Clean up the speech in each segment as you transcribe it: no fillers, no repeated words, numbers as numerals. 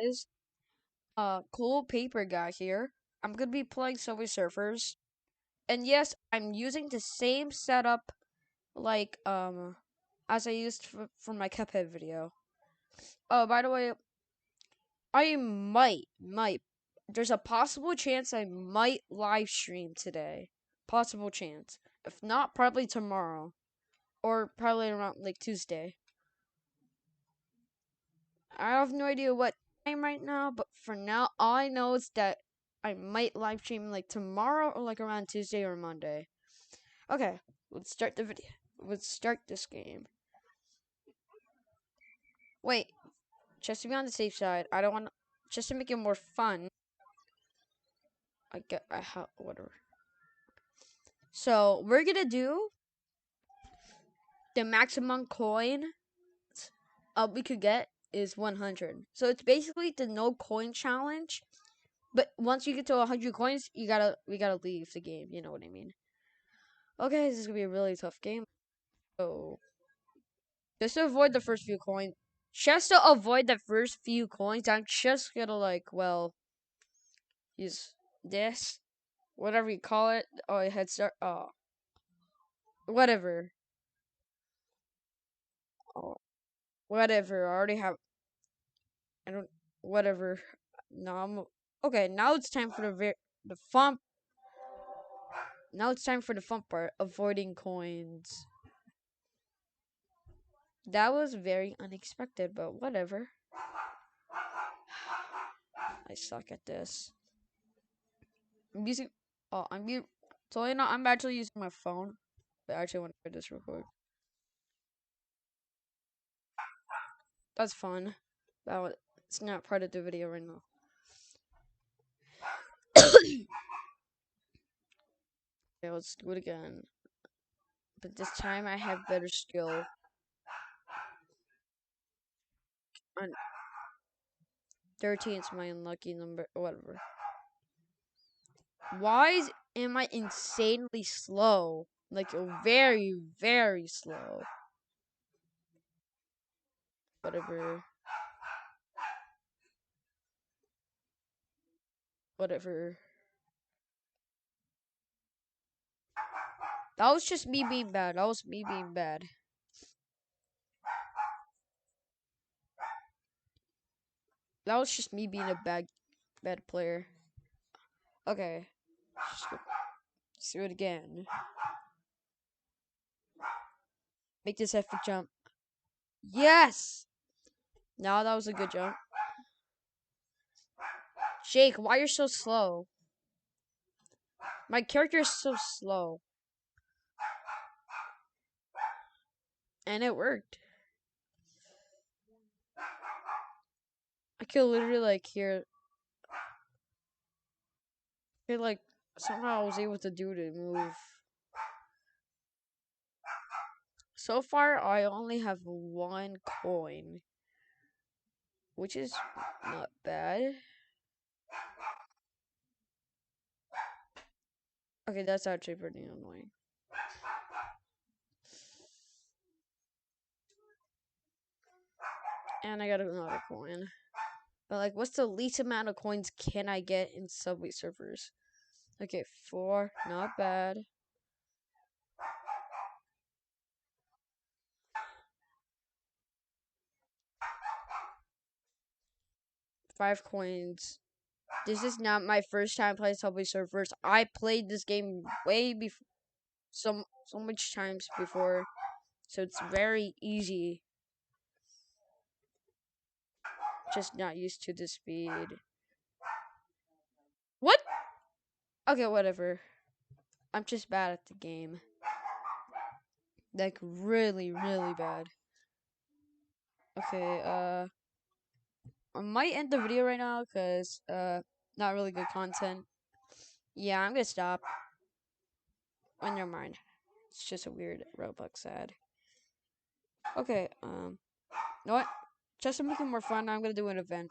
guys? Cool paper guy here. I'm gonna be playing Subway Surfers, and yes, I'm using the same setup like as I used for my Cuphead video. Oh, by the way, I might. There's a possible chance I might live stream today. Possible chance. If not, probably tomorrow, or probably around like Tuesday. I have no idea what time right now, but for now, all I know is that I might live stream like tomorrow or like around Tuesday or Monday. Okay, let's start the video. Let's start this game. Wait, just to be on the safe side, I don't want just to make it more fun. Whatever. So we're gonna do the maximum coin we could get is 100. So it's basically the no coin challenge. But once you get to 100 coins, we gotta leave the game. You know what I mean? Okay, this is gonna be a really tough game. So just to avoid the first few coins, I'm just gonna use this, whatever you call it. Oh, head start. Oh, whatever. Oh, whatever. I already have. I don't. Whatever. No, I'm okay. Now it's time for the fun. Now it's time for the fun part. Avoiding coins. That was very unexpected, but whatever. I suck at this. I'm using. Oh, So you know, I'm actually using my phone. But I actually want to try this real quick. That's fun. It's not part of the video right now. Okay, let's do it again. But this time I have better skill. On 13 is my unlucky number. Whatever. Am I insanely slow? Like very, very slow. Whatever. Whatever. That was just me being bad. That was me being bad. That was just me being a bad player. Okay. Let's do it again. Make this epic jump. Yes! Now that was a good jump. Jake, why you're so slow? My character is so slow. And it worked. I could literally somehow I was able to do the move. So far I only have one coin, which is not bad. Okay, that's actually pretty annoying. And I got another coin. But like, what's the least amount of coins can I get in Subway Surfers? Okay, 4, not bad. 5 coins. This is not my first time playing Subway Surfers. I played this game way before, so much times before, so it's very easy. Just not used to the speed. What? Okay, whatever. I'm just bad at the game. Like really, really bad. Okay, I might end the video right now because not really good content. Yeah, I'm gonna stop. Oh, never mind. It's just a weird Roblox ad. Okay, you know what? Just to make it more fun, I'm gonna do an event.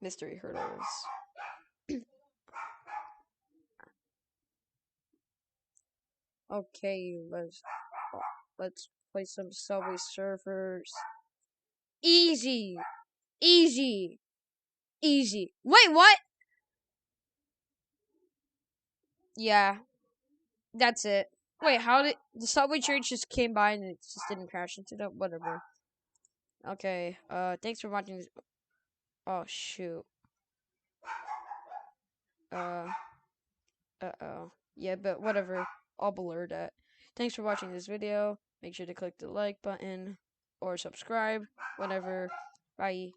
Mystery hurdles. Okay, let's play some Subway Surfers. Easy, Easy. Easy. Wait, what? Yeah, that's it. Wait, how did the subway train just came by and it just didn't crash into them? Whatever. Okay. Thanks for watching this. Oh shoot. Uh. Uh-oh. Yeah, but whatever. I'll blur that. Thanks for watching this video. Make sure to click the like button or subscribe. Whatever. Bye.